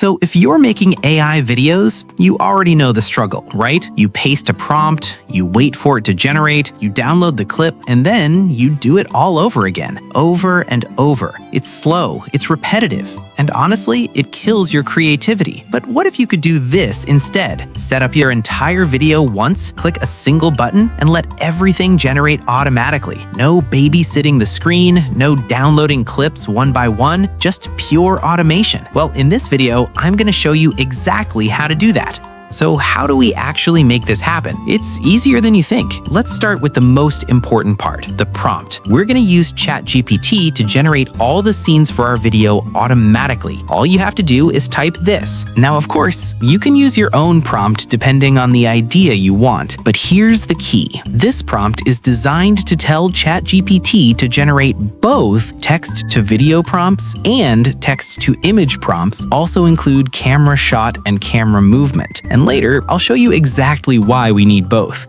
So if you're making AI videos, you already know the struggle, right? You paste a prompt, you wait for it to generate, you download the clip, and then you do it all over again, over and over. It's slow, it's repetitive, and honestly, it kills your creativity. But what if you could do this instead? Set up your entire video once, click a single button, and let everything generate automatically. No babysitting the screen, no downloading clips one by one, just pure automation. Well, in this video, I'm going to show you exactly how to do that. So how do we actually make this happen? It's easier than you think. Let's start with the most important part, the prompt. We're going to use Chat GPT to generate all the scenes for our video automatically. All you have to do is type this. Now, of course, you can use your own prompt depending on the idea you want, but here's the key. This prompt is designed to tell Chat GPT to generate both text-to-video prompts and text-to-image prompts, also include camera shot and camera movement. And later, I'll show you exactly why we need both.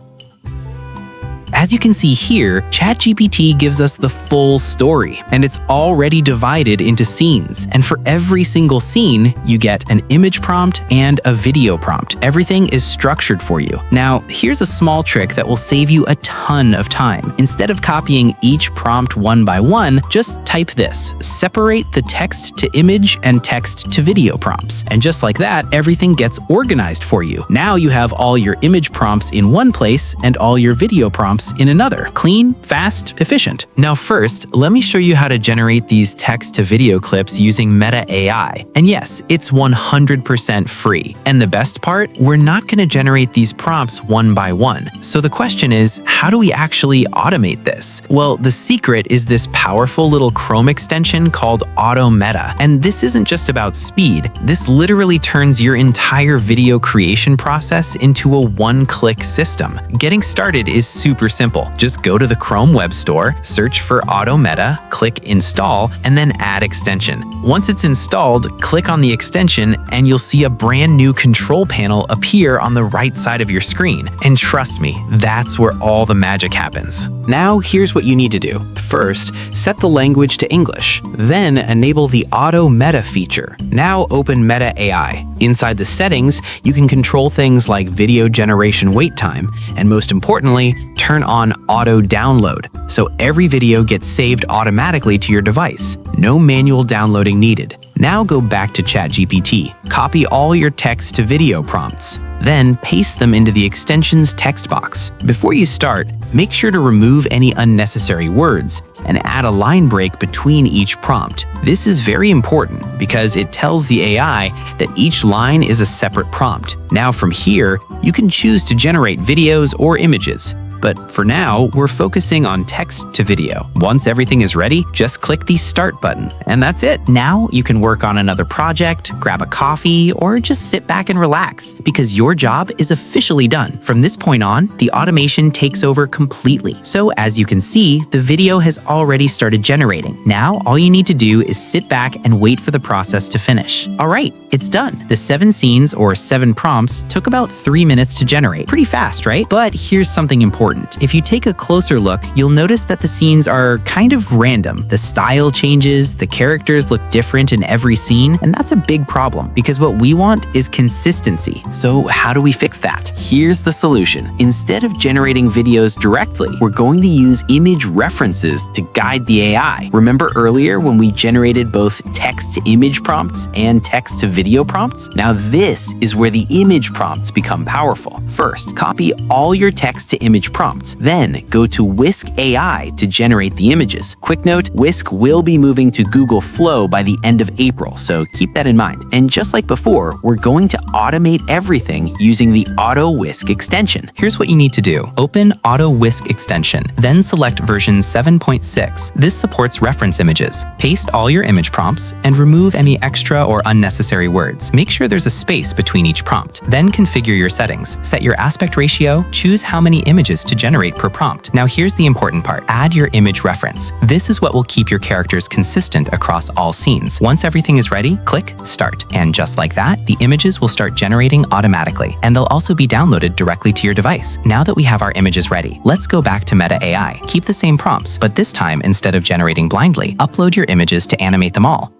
As you can see here, ChatGPT gives us the full story, and it's already divided into scenes. And for every single scene, you get an image prompt and a video prompt. Everything is structured for you. Now, here's a small trick that will save you a ton of time. Instead of copying each prompt one by one, just type this. Separate the text to image and text to video prompts. And just like that, everything gets organized for you. Now you have all your image prompts in one place and all your video prompts in another. Clean, fast, efficient. Now first, let me show you how to generate these text-to-video clips using MR.AI. And yes, it's 100% free. And the best part, we're not going to generate these prompts one by one. So the question is, how do we actually automate this? Well, the secret is this powerful little Chrome extension called Auto Meta. And this isn't just about speed. This literally turns your entire video creation process into a one-click system. Getting started is super simple. Just go to the Chrome Web Store, search for Auto Meta, click Install, and then Add Extension. Once it's installed, click on the extension and you'll see a brand new control panel appear on the right side of your screen. And trust me, that's where all the magic happens. Now, here's what you need to do. First, set the language to English. Then, enable the Auto Meta feature. Now, open MR.AI. Inside the settings, you can control things like video generation wait time, and most importantly, turn on auto download, so every video gets saved automatically to your device. No manual downloading needed. Now go back to ChatGPT. Copy all your text to video prompts. Then paste them into the extension's text box. Before you start, make sure to remove any unnecessary words and add a line break between each prompt. This is very important because it tells the AI that each line is a separate prompt. Now from here, you can choose to generate videos or images. But for now, we're focusing on text to video. Once everything is ready, just click the Start button, and that's it. Now you can work on another project, grab a coffee, or just sit back and relax, because your job is officially done. From this point on, the automation takes over completely. So as you can see, the video has already started generating. Now all you need to do is sit back and wait for the process to finish. All right, it's done. The 7 scenes or 7 prompts took about 3 minutes to generate. Pretty fast, right? But here's something important. If you take a closer look, you'll notice that the scenes are kind of random. The style changes, the characters look different in every scene, and that's a big problem because what we want is consistency. So how do we fix that? Here's the solution. Instead of generating videos directly, we're going to use image references to guide the AI. Remember earlier when we generated both text-to-image prompts and text-to-video prompts? Now this is where the image prompts become powerful. First, copy all your text-to-image prompts. Then go to Whisk AI to generate the images. Quick note, Whisk will be moving to Google Flow by the end of April, so keep that in mind. And just like before, we're going to automate everything using the Auto Whisk extension. Here's what you need to do. Open Auto Whisk extension, then select version 7.6. This supports reference images. Paste all your image prompts and remove any extra or unnecessary words. Make sure there's a space between each prompt. Then configure your settings. Set your aspect ratio, choose how many images to generate per prompt. Now here's the important part. Add your image reference. This is what will keep your characters consistent across all scenes. Once everything is ready, click Start. And just like that, the images will start generating automatically. And they'll also be downloaded directly to your device. Now that we have our images ready, let's go back to MR.AI. Keep the same prompts, but this time, instead of generating blindly, upload your images to animate them all.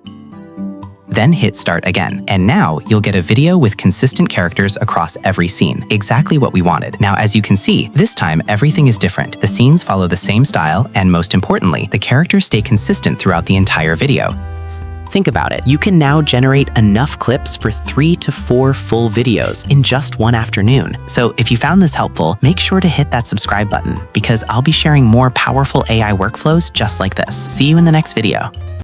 Then hit start again. And now you'll get a video with consistent characters across every scene. Exactly what we wanted. Now, as you can see, this time everything is different. The scenes follow the same style, and most importantly, the characters stay consistent throughout the entire video. Think about it. You can now generate enough clips for 3 to 4 full videos in just one afternoon. So if you found this helpful, make sure to hit that subscribe button because I'll be sharing more powerful AI workflows just like this. See you in the next video.